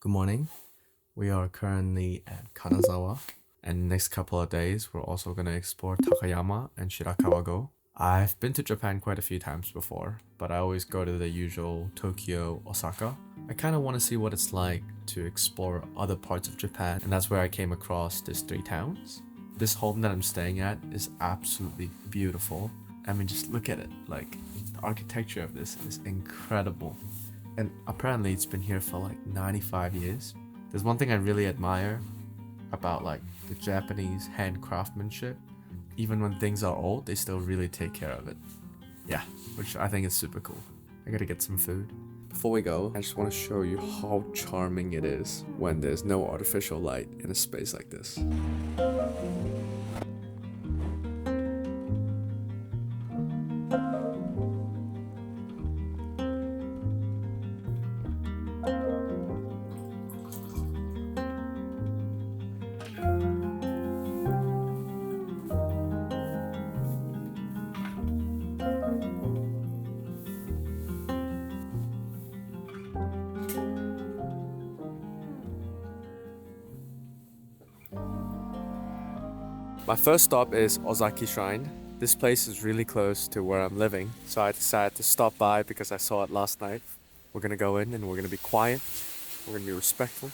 Good morning. We are currently at Kanazawa, and next couple of days we're also gonna explore Takayama and Shirakawa-go. I've been to Japan quite a few times before, but I always go to the usual Tokyo, Osaka. I kind of want to see what it's like to explore other parts of Japan, and that's where I came across these three towns. This home that I'm staying at is absolutely beautiful. I mean, just look at it. Like, the architecture of this is incredible. And apparently it's been here for like 95 years. There's one thing I really admire about like the Japanese hand craftsmanship. Even when things are old, they still really take care of it. Yeah, which I think is super cool. I gotta get some food. Before we go, I just want to show you how charming it is when there's no artificial light in a space like this. My first stop is Ozaki Shrine. This place is really close to where I'm living, so I decided to stop by because I saw it last night. We're gonna go in and we're gonna be quiet, we're gonna be respectful.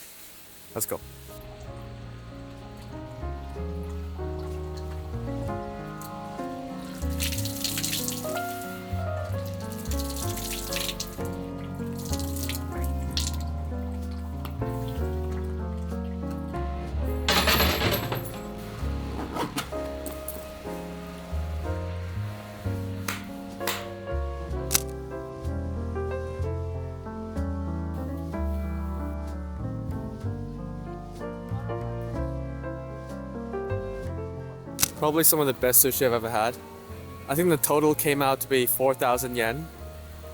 Let's go. Probably some of the best sushi I've ever had. I think the total came out to be 4,000 yen,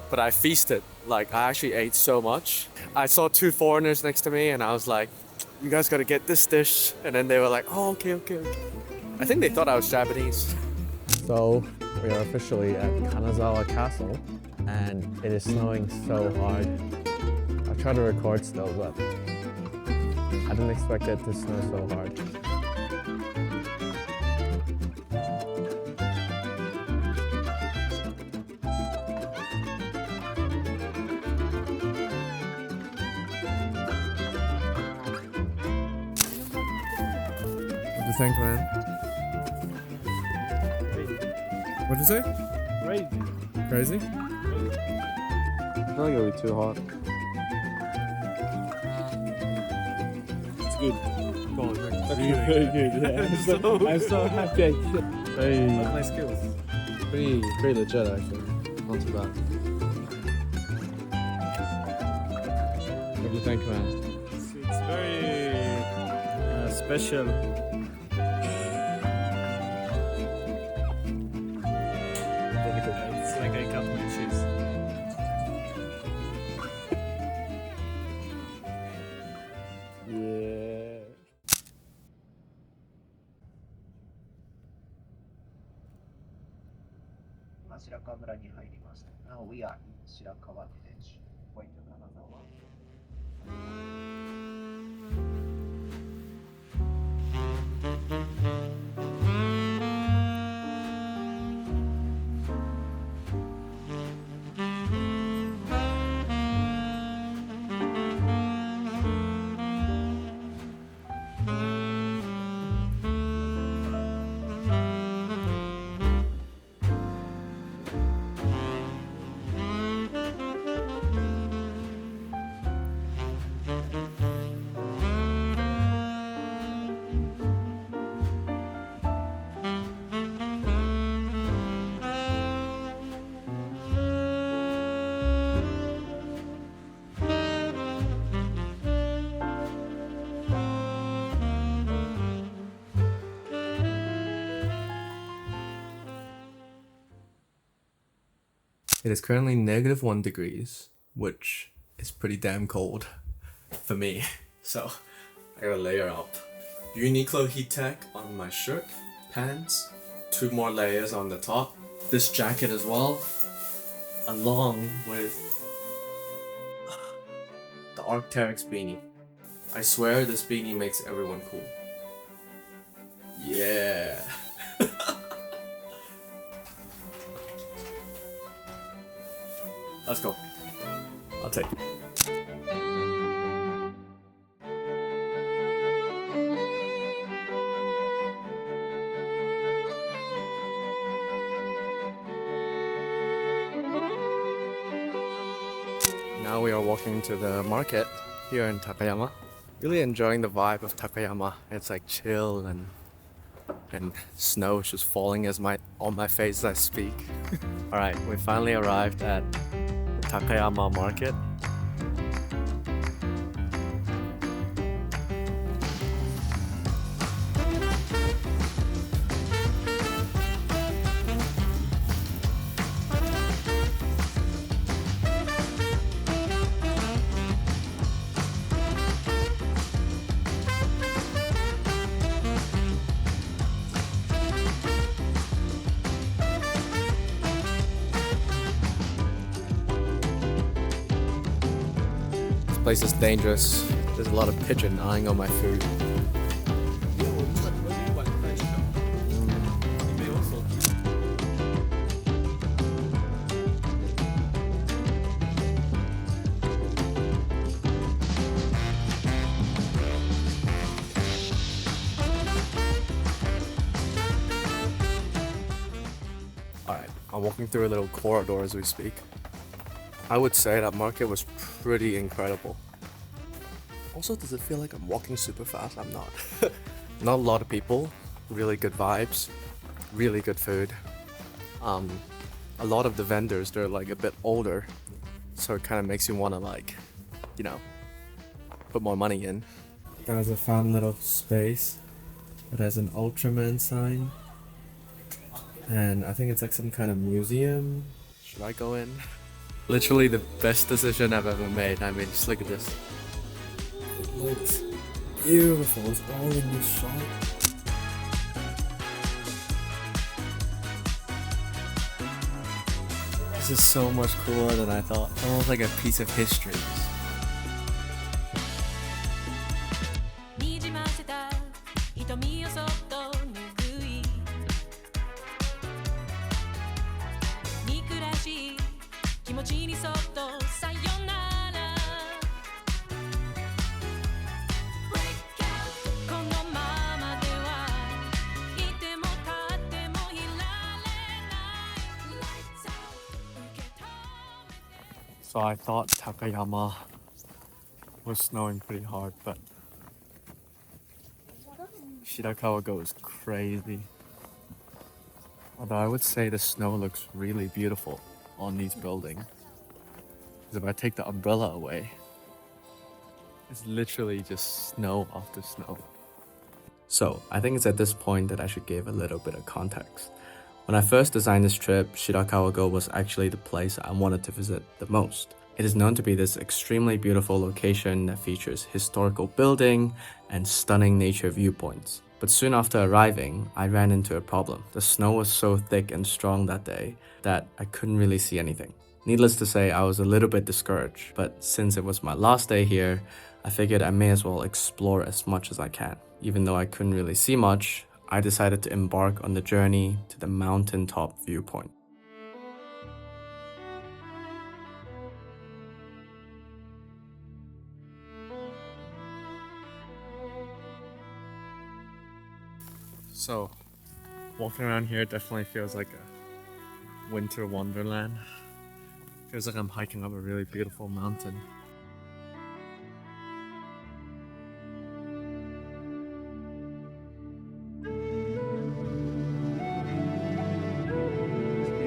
but I feasted. Like, I actually ate so much. I saw two foreigners next to me and I was like, you guys gotta get this dish. And then they were like, oh, okay. I think they thought I was Japanese. So, we are officially at Kanazawa Castle and it is snowing so hard. I'll try to record still, but I didn't expect it to snow so hard. What do you think, man? What'd you say? Crazy. Crazy? I feel like it'll be too hot. It's good. Really Very good. Yeah. I'm so happy. Very my skills. pretty legit actually. Not too bad. What do you think, man? It's very special. It's like I cut my cheese. Yeah. 白川村に入りました。Now we are in 白川 village. Point to Kanazawa. It is currently -1 degrees, which is pretty damn cold for me. So I gotta layer up. Uniqlo heat tech on my shirt, pants, 2 more layers on the top, this jacket as well, along with the Arc'teryx beanie. I swear this beanie makes everyone cool. Yeah. Let's go. I'll take it. Now we are walking to the market here in Takayama. Really enjoying the vibe of Takayama. It's like chill and snow is just falling on my face as I speak. Alright, we finally arrived at the Takayama market. This place is dangerous. There's a lot of pigeon eyeing on my food. Alright, I'm walking through a little corridor as we speak. I would say that market was pretty incredible. Also, does it feel like I'm walking super fast? I'm not. Not a lot of people, really good vibes, really good food. A lot of the vendors, they're like a bit older, so it kind of makes you want to like, you know, put more money in. There's a fun little space. It has an Ultraman sign. And I think it's like some kind of museum. Should I go in? Literally the best decision I've ever made. I mean, just look at this. It looks beautiful. It's all in this shop. This is so much cooler than I thought. Almost like a piece of history. So I thought Takayama was snowing pretty hard, but Shirakawa-go is crazy. Although I would say the snow looks really beautiful on these buildings. Because if I take the umbrella away, it's literally just snow after snow. So I think it's at this point that I should give a little bit of context. When I first designed this trip, Shirakawa-go was actually the place I wanted to visit the most. It is known to be this extremely beautiful location that features historical building and stunning nature viewpoints. But soon after arriving, I ran into a problem. The snow was so thick and strong that day that I couldn't really see anything. Needless to say, I was a little bit discouraged, but since it was my last day here, I figured I may as well explore as much as I can. Even though I couldn't really see much, I decided to embark on the journey to the mountaintop viewpoint. So, walking around here definitely feels like a winter wonderland. Feels like I'm hiking up a really beautiful mountain. You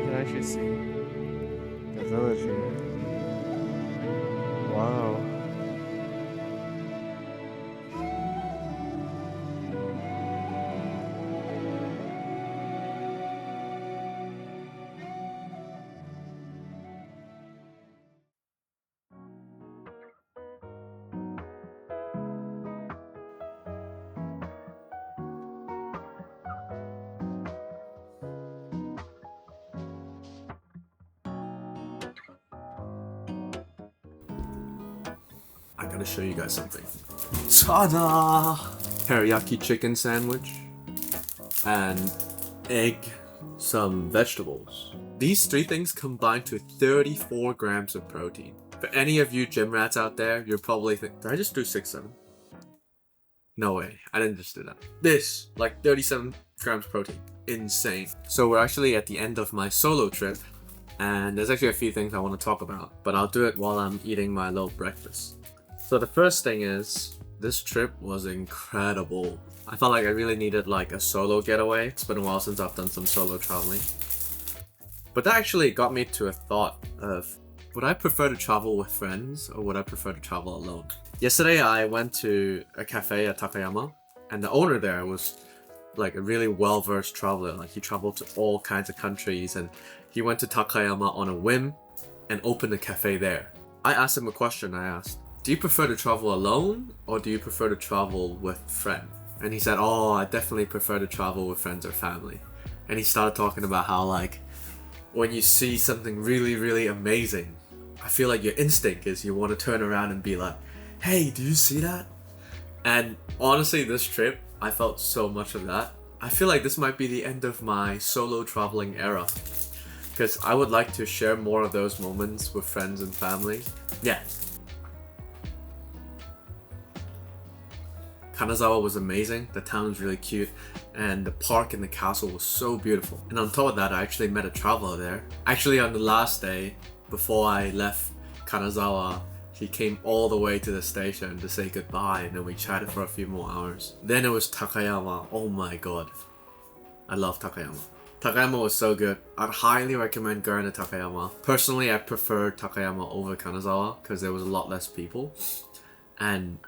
can actually see the village here. Wow. I gotta show you guys something. Ta-da! Teriyaki chicken sandwich and egg, some vegetables. These three things combine to 34 grams of protein. For any of you gym rats out there, you're probably thinking, did I just do 6-7? No way, I didn't just do that. This, like 37 grams protein. Insane. So we're actually at the end of my solo trip, and there's actually a few things I want to talk about, but I'll do it while I'm eating my little breakfast. So the first thing is, this trip was incredible. I felt like I really needed like a solo getaway. It's been a while since I've done some solo traveling. But that actually got me to a thought of, would I prefer to travel with friends or would I prefer to travel alone? Yesterday I went to a cafe at Takayama, and the owner there was like a really well-versed traveler. Like he traveled to all kinds of countries, and he went to Takayama on a whim and opened a cafe there. I asked him a question. I asked, do you prefer to travel alone or do you prefer to travel with friends? And he said, oh, I definitely prefer to travel with friends or family. And he started talking about how like when you see something really, really amazing, I feel like your instinct is you want to turn around and be like, hey, do you see that? And honestly, this trip, I felt so much of that. I feel like this might be the end of my solo traveling era, because I would like to share more of those moments with friends and family. Yeah. Kanazawa was amazing, the town was really cute, and the park and the castle was so beautiful. And on top of that, I actually met a traveler there. Actually, on the last day, before I left Kanazawa, he came all the way to the station to say goodbye, and then we chatted for a few more hours. Then it was Takayama. Oh my god. I love Takayama. Takayama was so good. I'd highly recommend going to Takayama. Personally, I prefer Takayama over Kanazawa because there was a lot less people and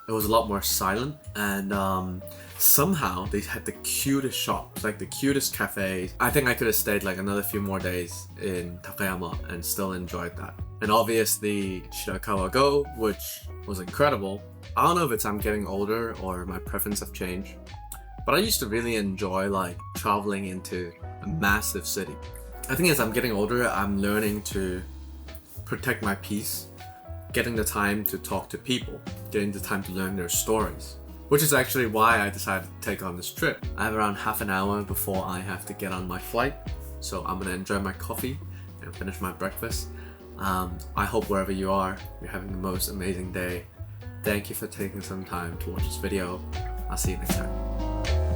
it was a lot more silent, and somehow they had the cutest shops, like the cutest cafes. I think I could have stayed like another few more days in Takayama and still enjoyed that. And obviously Shirakawa-go, which was incredible. I don't know if it's I'm getting older or my preference have changed, but I used to really enjoy like traveling into a massive city. I think as I'm getting older, I'm learning to protect my peace, getting the time to talk to people, getting the time to learn their stories. Which is actually why I decided to take on this trip. I have around half an hour before I have to get on my flight, so I'm gonna enjoy my coffee and finish my breakfast. I hope wherever you are, you're having the most amazing day. Thank you for taking some time to watch this video. I'll see you next time.